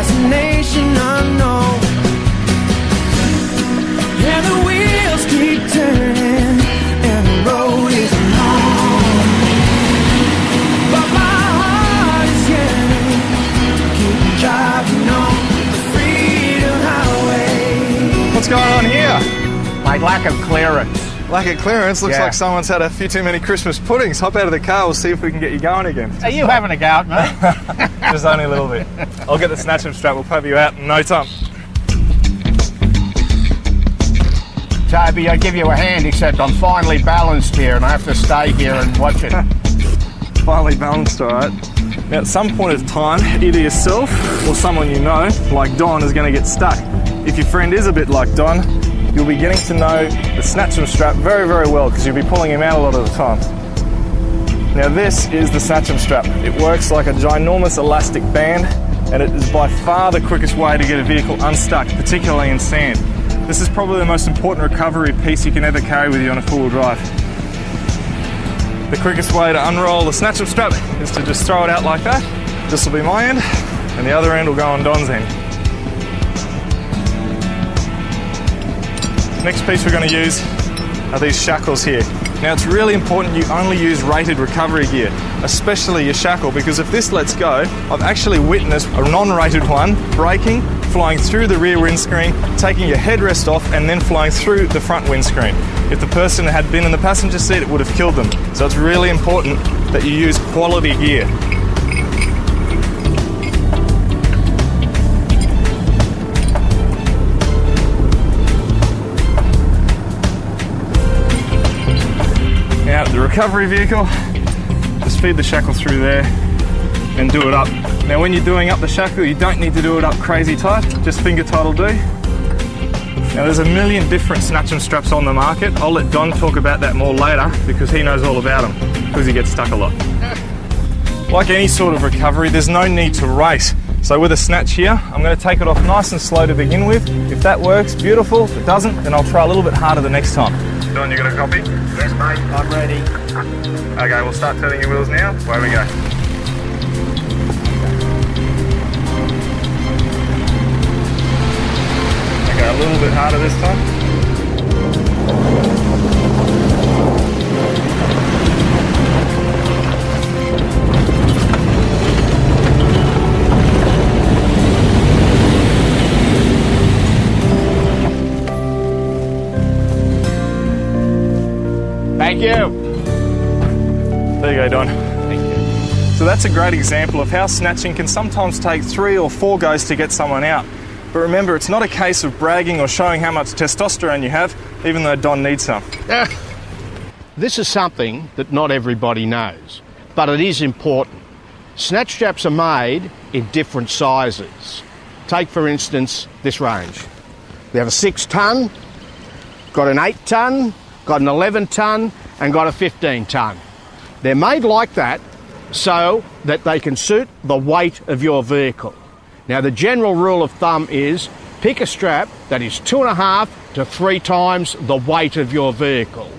destination unknown. And the wheels keep turning, and the road is long. But my heart is yearning to keep driving on the freedom highway. What's going on here? Like lack of clearance. Lack of clearance? Looks like someone's had a few too many Christmas puddings. Hop out of the car, we'll see if we can get you going again. Are you having a go at me? Just only a little bit. I'll get the snatch and strap, we'll pop you out in no time. Toby, I'll give you a hand, except I'm finally balanced here and I have to stay here and watch it. Finally balanced, alright. Now at some point of time, either yourself or someone you know, like Don, is going to get stuck. If your friend is a bit like Don, you'll be getting to know the snatch and strap very, very well because you'll be pulling him out a lot of the time. Now this is the snatch and strap. It works like a ginormous elastic band and it is by far the quickest way to get a vehicle unstuck, particularly in sand. This is probably the most important recovery piece you can ever carry with you on a four-wheel drive. The quickest way to unroll the snatch and strap is to just throw it out like that. This will be my end and the other end will go on Don's end. Next piece we're going to use are these shackles here. Now it's really important you only use rated recovery gear, especially your shackle, because if this lets go, I've actually witnessed a non-rated one breaking, flying through the rear windscreen, taking your headrest off and then flying through the front windscreen. If the person had been in the passenger seat, it would have killed them. So it's really important that you use quality gear. Now the recovery vehicle, just feed the shackle through there and do it up. Now when you're doing up the shackle, you don't need to do it up crazy tight, just finger tight will do. Now there's a million different snatch and straps on the market. I'll let Don talk about that more later because he knows all about them, because he gets stuck a lot. Like any sort of recovery, there's no need to race. So with a snatch here, I'm going to take it off nice and slow to begin with. If that works, beautiful. If it doesn't, then I'll try a little bit harder the next time. Don, you got a copy? Yes, mate, I'm ready. Okay, we'll start turning your wheels now. Away we go. Okay, a little bit harder this time. Thank you. There you go, Don. Thank you. So that's a great example of how snatching can sometimes take 3 or 4 goes to get someone out. But remember, it's not a case of bragging or showing how much testosterone you have, even though Don needs some. This is something that not everybody knows, but it is important. Snatch straps are made in different sizes. Take, for instance, this range. We have a 6-ton, got an 8-ton, got an 11-ton, and got a 15-ton. They're made like that so that they can suit the weight of your vehicle. Now, the general rule of thumb is pick a strap that is 2.5 to 3 times the weight of your vehicle.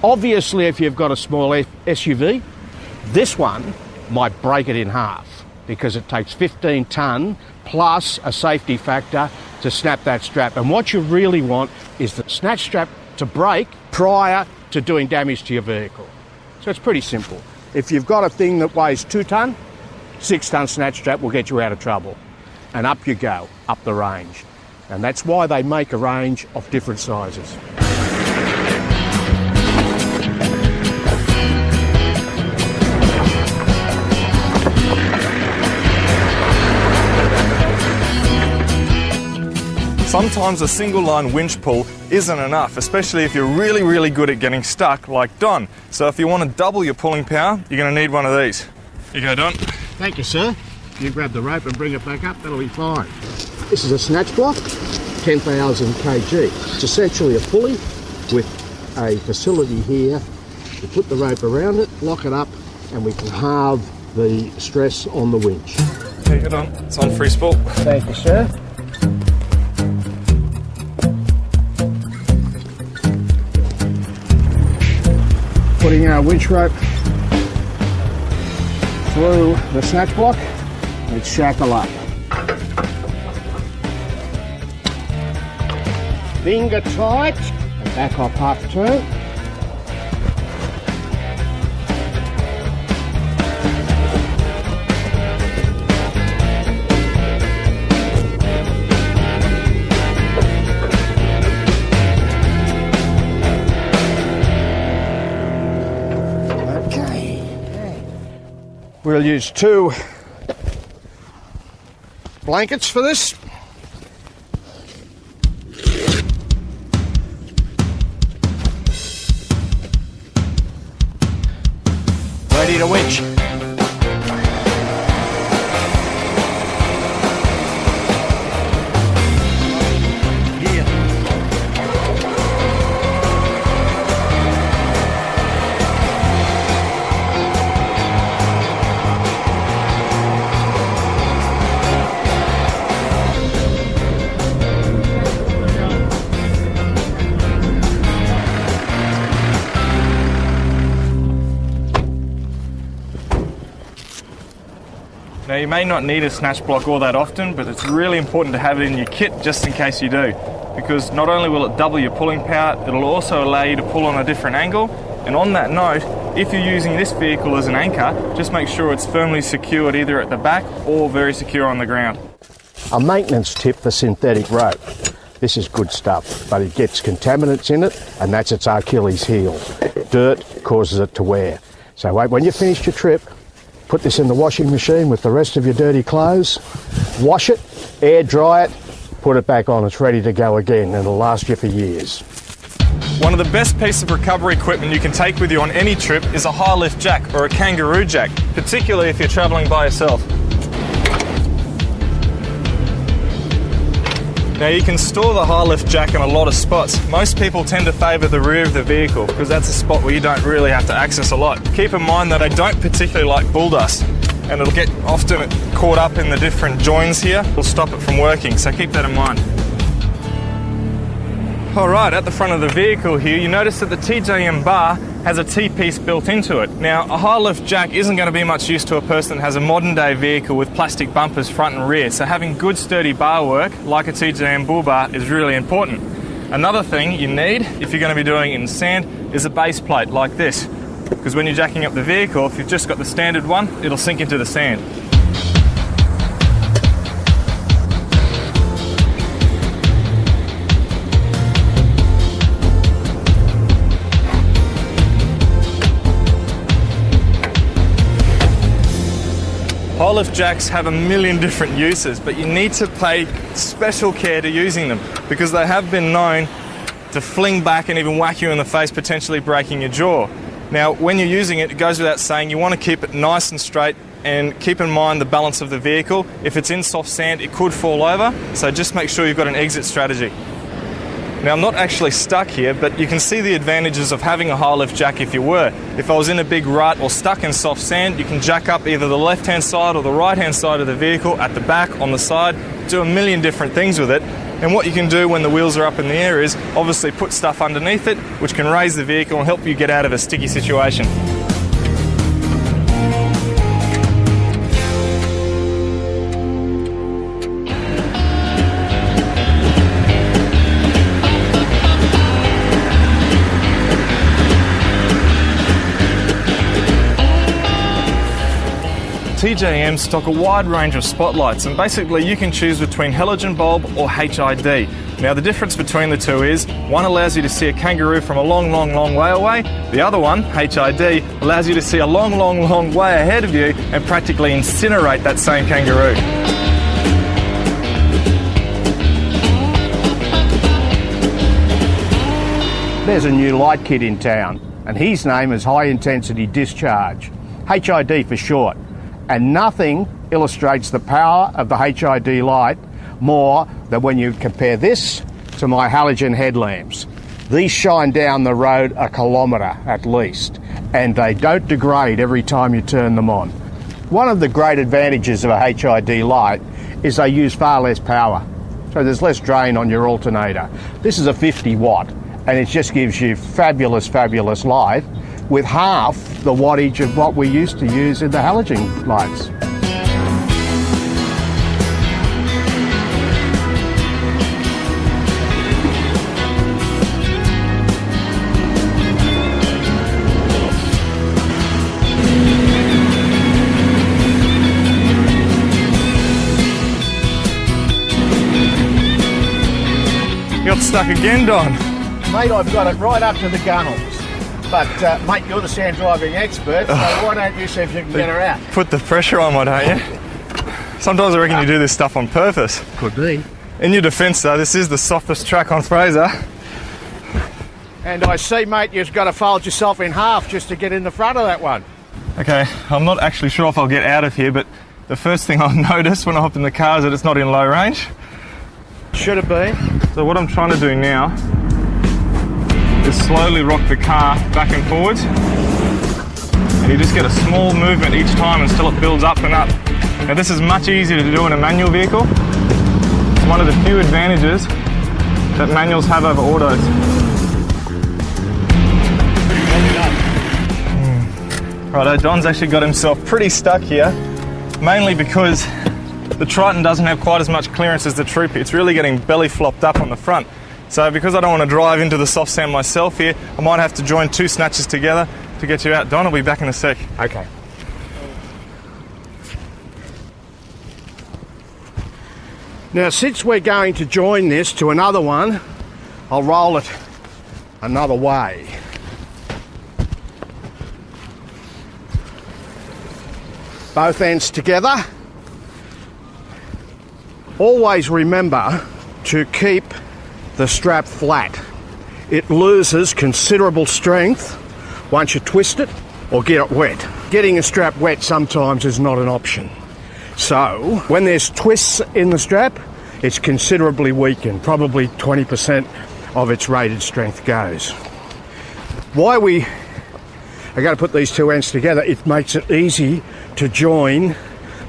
Obviously, if you've got a small SUV, this one might break it in half because it takes 15 tonne plus a safety factor to snap that strap. And what you really want is the snatch strap to break prior to doing damage to your vehicle. So it's pretty simple. If you've got a thing that weighs 2 tonne, 6-ton snatch strap will get you out of trouble. And up you go, up the range. And that's why they make a range of different sizes. Sometimes a single line winch pull isn't enough, especially if you're really, really good at getting stuck like Don. So if you want to double your pulling power, you're going to need one of these. Here you go, Don. Thank you, sir. You grab the rope and bring it back up, that'll be fine. This is a snatch block, 10,000 kg. It's essentially a pulley with a facility here. You put the rope around it, lock it up, and we can halve the stress on the winch. Take it on. It's on free spool. Thank you, sir. Putting our winch rope through the snatch block, let's shackle up. Finger tight, and back off half turn. We'll use 2 blankets for this. Ready to winch. Now you may not need a snatch block all that often, but it's really important to have it in your kit just in case you do, because not only will it double your pulling power, it'll also allow you to pull on a different angle. And on that note, if you're using this vehicle as an anchor, just make sure it's firmly secured either at the back or very secure on the ground. A maintenance tip for synthetic rope. This is good stuff, but it gets contaminants in it, and that's its Achilles heel. Dirt causes it to wear. So when you finish your trip, put this in the washing machine with the rest of your dirty clothes, wash it, air dry it, put it back on. It's ready to go again, and it'll last you for years. One of the best pieces of recovery equipment you can take with you on any trip is a high lift jack or a kangaroo jack, particularly if you're travelling by yourself. Now you can store the high lift jack in a lot of spots. Most people tend to favour the rear of the vehicle because that's a spot where you don't really have to access a lot. Keep in mind that I don't particularly like bull dust, and it'll get often caught up in the different joins here. It'll stop it from working, so keep that in mind. Alright, at the front of the vehicle here, you notice that the TJM bar has a T-piece built into it. Now, a high lift jack isn't going to be much use to a person that has a modern day vehicle with plastic bumpers front and rear, so having good sturdy bar work, like a TJM bull bar, is really important. Another thing you need, if you're going to be doing it in sand, is a base plate like this, because when you're jacking up the vehicle, if you've just got the standard one, it'll sink into the sand. High lift jacks have a million different uses, but you need to pay special care to using them because they have been known to fling back and even whack you in the face, potentially breaking your jaw. Now, when you're using it, it goes without saying, you want to keep it nice and straight and keep in mind the balance of the vehicle. If it's in soft sand, it could fall over, so just make sure you've got an exit strategy. Now, I'm not actually stuck here, but you can see the advantages of having a high lift jack if you were. If I was in a big rut or stuck in soft sand, you can jack up either the left-hand side or the right-hand side of the vehicle, at the back, on the side, do a million different things with it. And what you can do when the wheels are up in the air is obviously put stuff underneath it, which can raise the vehicle and help you get out of a sticky situation. TJM stock a wide range of spotlights, and basically you can choose between halogen bulb or HID. Now the difference between the two is, one allows you to see a kangaroo from a long way away, the other one, HID, allows you to see a long way ahead of you and practically incinerate that same kangaroo. There's a new light kit in town, and his name is High Intensity Discharge, HID for short. And nothing illustrates the power of the HID light more than when you compare this to my halogen headlamps. These shine down the road a kilometre at least, and they don't degrade every time you turn them on. One of the great advantages of a HID light is they use far less power, so there's less drain on your alternator. This is a 50 watt, and it just gives you fabulous light with half the wattage of what we used to use in the halogen lights. You got stuck again, Don. Mate, I've got it right up to the gunnels. But, mate, you're the sand driving expert, so why don't you see if you can get her out? Put the pressure on, why don't you? Sometimes I reckon you do this stuff on purpose. Could be. In your defence, though, this is the softest track on Fraser. And I see, mate, you've got to fold yourself in half just to get in the front of that one. Okay, I'm not actually sure if I'll get out of here, but the first thing I'll notice when I hop in the car is that it's not in low range. Should it be? So what I'm trying to do now is slowly rock the car back and forwards. And you just get a small movement each time until it builds up and up. Now this is much easier to do in a manual vehicle. It's one of the few advantages that manuals have over autos. Righto, Don's actually got himself pretty stuck here, mainly because the Triton doesn't have quite as much clearance as the Troopy. It's really getting belly flopped up on the front. So because I don't want to drive into the soft sand myself here, I might have to join two snatches together to get you out. Don, I'll be back in a sec. Okay. Now, since we're going to join this to another one, I'll roll it another way. Both ends together. Always remember to keep the strap flat. It loses considerable strength once you twist it or get it wet. Getting a strap wet sometimes is not an option. So when there's twists in the strap, it's considerably weakened. Probably 20% of its rated strength goes. Why we are going to put these two ends together, it makes it easy to join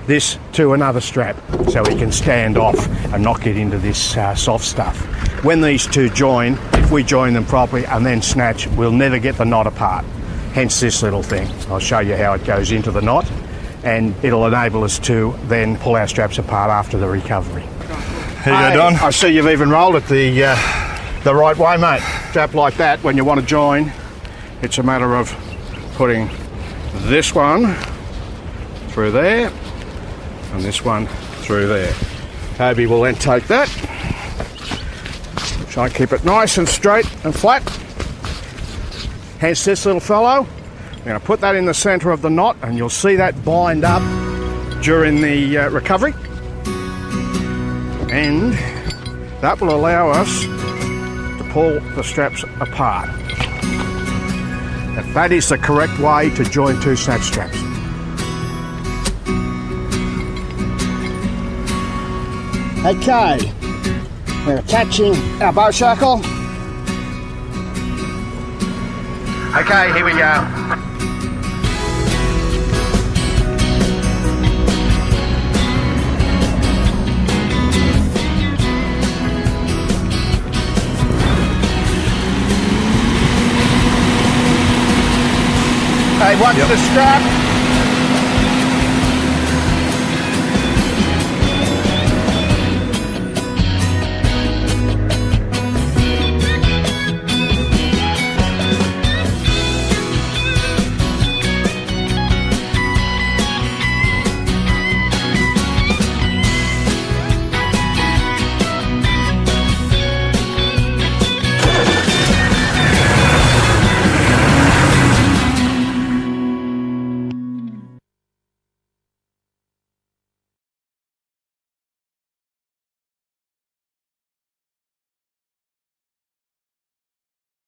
this to another strap so we can stand off and not get into this soft stuff. When these two join, if we join them properly and then snatch, we'll never get the knot apart. Hence this little thing. I'll show you how it goes into the knot, and it'll enable us to then pull our straps apart after the recovery. Here you go, Don. I see you've even rolled it the right way, mate. Strap like that, when you want to join, it's a matter of putting this one through there and this one through there. Toby will then take that, try and keep it nice and straight and flat. Hence this little fellow. I'm going to put that in the centre of the knot, and you'll see that bind up during the recovery, and that will allow us to pull the straps apart. That is the correct way to join two snatch straps. Okay, we're attaching our bow shackle. Okay, here we go. Okay, watch the strap.